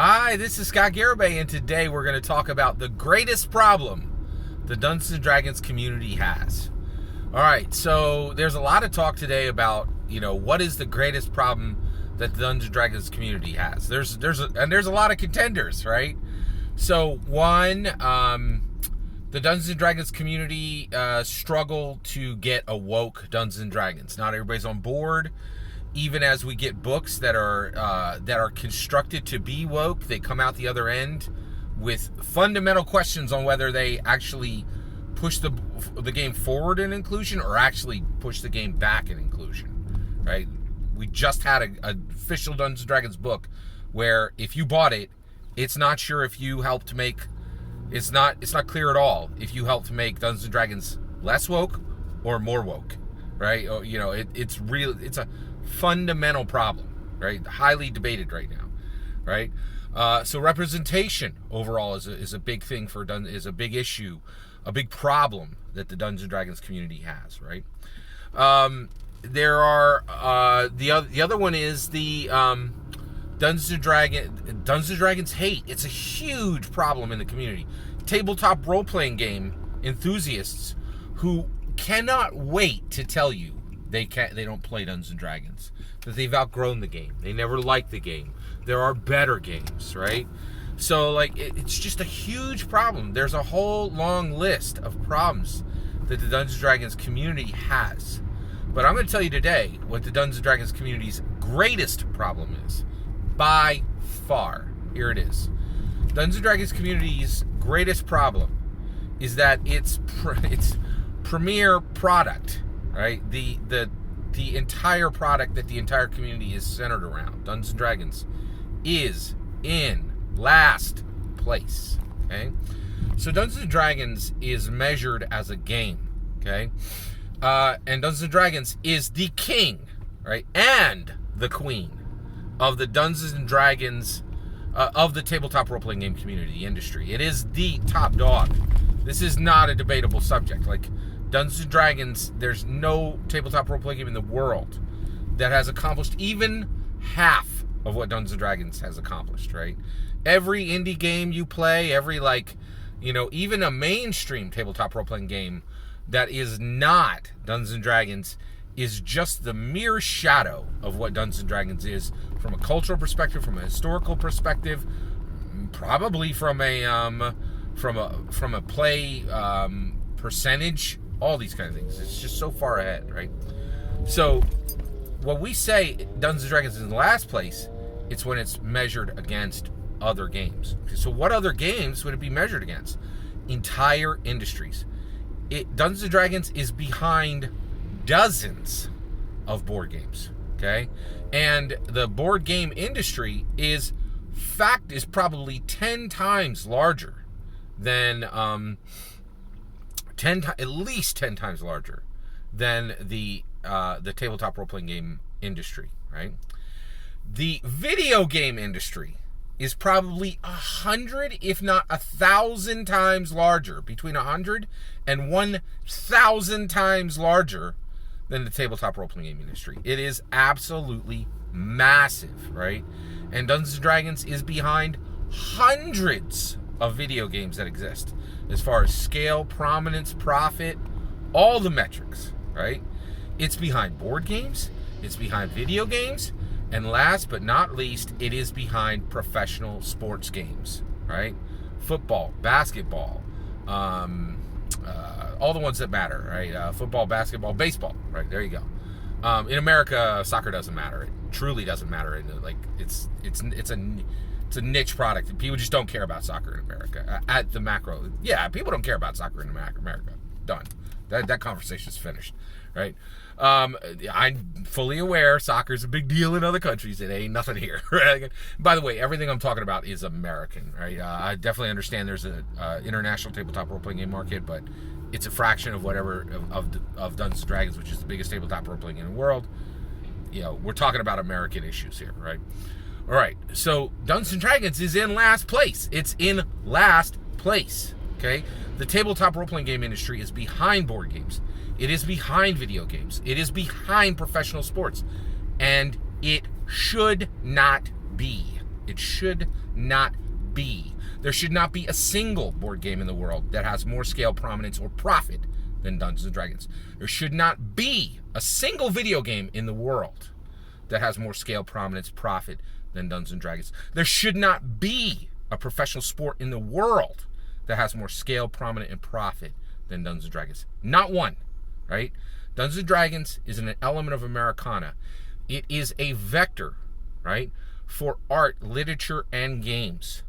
Hi, this is Logan Garibay, and today we're going to talk about the greatest problem the Dungeons & Dragons community has. Alright, so there's a lot of talk today about, what is the greatest problem that the Dungeons & Dragons community has. There's a lot of contenders, right? So, one, the Dungeons & Dragons community struggle to get a woke Dungeons & Dragons. Not everybody's on board. Even as we get books that are constructed to be woke, they come out the other end with fundamental questions on whether they actually push the game forward in inclusion or actually push the game back in inclusion, right? We just had an official Dungeons & Dragons book where if you bought it, it's not sure if you helped make, it's not clear at all if you helped make Dungeons & Dragons less woke or more woke, right? It's a fundamental problem, right? Highly debated right now, right? So representation overall is a big thing is a big issue, a big problem that the Dungeons & Dragons community has, right? There are the other one is the Dungeons & Dragons hate. It's a huge problem in the community. Tabletop role-playing game enthusiasts who cannot wait to tell you they don't play Dungeons & Dragons, that they've outgrown the game. They never liked the game. There are better games, right? So, it's just a huge problem. There's a whole long list of problems that the Dungeons & Dragons community has. But I'm going to tell you today what the Dungeons & Dragons community's greatest problem is. By far. Here it is. Dungeons & Dragons community's greatest problem is that its premier product, right? The entire product that the entire community is centered around, Dungeons & Dragons, is in last place, okay? So Dungeons & Dragons is measured as a game, okay? And Dungeons & Dragons is the king, right? And the queen of the Dungeons & Dragons, of the tabletop role-playing game community, the industry. It is the top dog. This is not a debatable subject. Dungeons & Dragons, there's no tabletop role-playing game in the world that has accomplished even half of what Dungeons & Dragons has accomplished, right? Every indie game you play, even a mainstream tabletop role-playing game that is not Dungeons & Dragons is just the mere shadow of what Dungeons & Dragons is from a cultural perspective, from a historical perspective, probably from a play percentage, all these kind of things. It's just so far ahead, right? So when we say Dungeons & Dragons is in the last place, it's when it's measured against other games. So what other games would it be measured against? Entire industries. Dungeons & Dragons is behind dozens of board games, okay? And the board game industry is probably 10 times larger than at least 10 times larger than the tabletop role-playing game industry, right? The video game industry is probably 100, if not 1,000 times larger, between 100 and 1,000 times larger than the tabletop role-playing game industry. It is absolutely massive, right? And Dungeons & Dragons is behind hundreds of video games that exist as far as scale, prominence, profit, all the metrics, right? It's behind board games, it's behind video games, and last but not least, it is behind professional sports games, right? Football, basketball, all the ones that matter, right? Football, basketball, baseball, right? There you go. In America, soccer doesn't matter. It truly doesn't matter. It's a niche product. People just don't care about soccer in America. At the macro, yeah, people don't care about soccer in America. Done. That conversation's finished, right? I'm fully aware soccer's a big deal in other countries. It ain't nothing here, right? By the way, everything I'm talking about is American, right? I definitely understand there's an international tabletop role-playing game market, but it's a fraction of whatever of Dungeons & Dragons, which is the biggest tabletop role-playing game in the world. We're talking about American issues here, right? All right, so Dungeons & Dragons is in last place. It's in last place, okay? The tabletop role-playing game industry is behind board games. It is behind video games. It is behind professional sports. And it should not be. It should not be. There should not be a single board game in the world that has more scale, prominence, or profit than Dungeons & Dragons. There should not be a single video game in the world that has more scale, prominence, profit than Dungeons & Dragons. There should not be a professional sport in the world that has more scale, prominent, and profit than Dungeons & Dragons. Not one, right? Dungeons & Dragons is an element of Americana. It is a vector, right, for art, literature, and games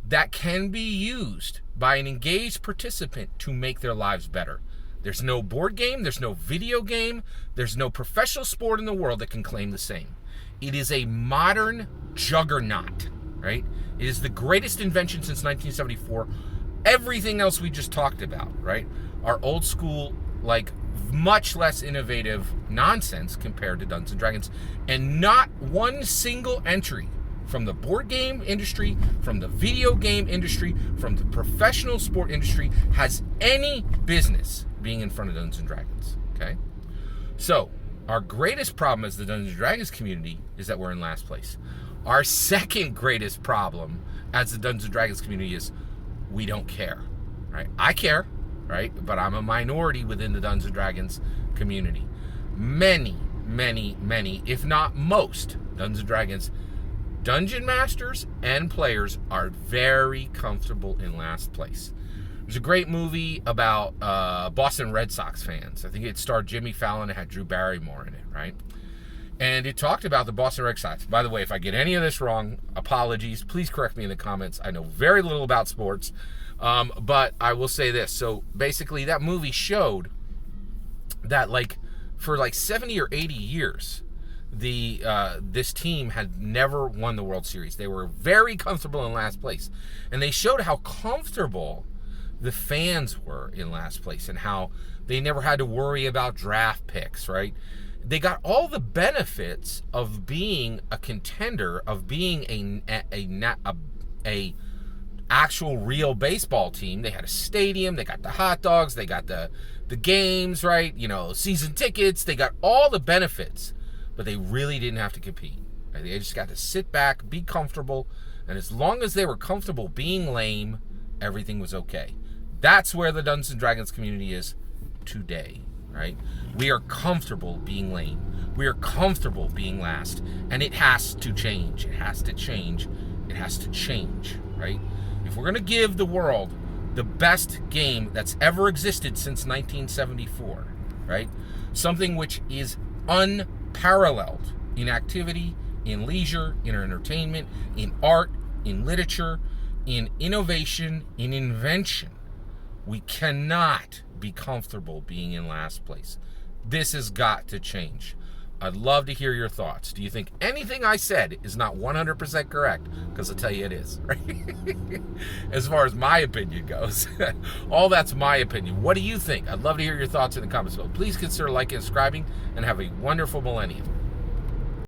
that can be used by an engaged participant to make their lives better. There's no board game, there's no video game, there's no professional sport in the world that can claim the same. It is a modern juggernaut, right? It is the greatest invention since 1974. Everything else we just talked about, right, are old school, like much less innovative nonsense compared to Dungeons & Dragons. And not one single entry from the board game industry, from the video game industry, from the professional sport industry has any business being in front of Dungeons & Dragons, okay? So, our greatest problem as the Dungeons & Dragons community is that we're in last place. Our second greatest problem as the Dungeons & Dragons community is we don't care, right? I care, right? But I'm a minority within the Dungeons & Dragons community. Many, if not most, Dungeons & Dragons dungeon masters and players are very comfortable in last place. There's a great movie about Boston Red Sox fans. I think it starred Jimmy Fallon and had Drew Barrymore in it, right? And it talked about the Boston Red Sox. By the way, if I get any of this wrong, apologies. Please correct me in the comments. I know very little about sports, but I will say this. So basically, that movie showed that, like, for like 70 or 80 years, this team had never won the World Series. They were very comfortable in last place, and they showed how comfortable the fans were in last place and how they never had to worry about draft picks, right? They got all the benefits of being a contender, of being a actual real baseball team. They had a stadium, they got the hot dogs, they got the games, right? You know, season tickets, they got all the benefits, but they really didn't have to compete. Right? They just got to sit back, be comfortable, and as long as they were comfortable being lame, everything was okay. That's where the Dungeons & Dragons community is today, right? We are comfortable being lame. We are comfortable being last, and it has to change. It has to change. It has to change, right? If we're going to give the world the best game that's ever existed since 1974, right? Something which is unparalleled in activity, in leisure, in entertainment, in art, in literature, in innovation, in invention. We cannot be comfortable being in last place. This has got to change. I'd love to hear your thoughts. Do you think anything I said is not 100% correct? Because I'll tell you it is, right? As far as my opinion goes. All that's my opinion. What do you think? I'd love to hear your thoughts in the comments below. Please consider liking and subscribing, and have a wonderful millennium.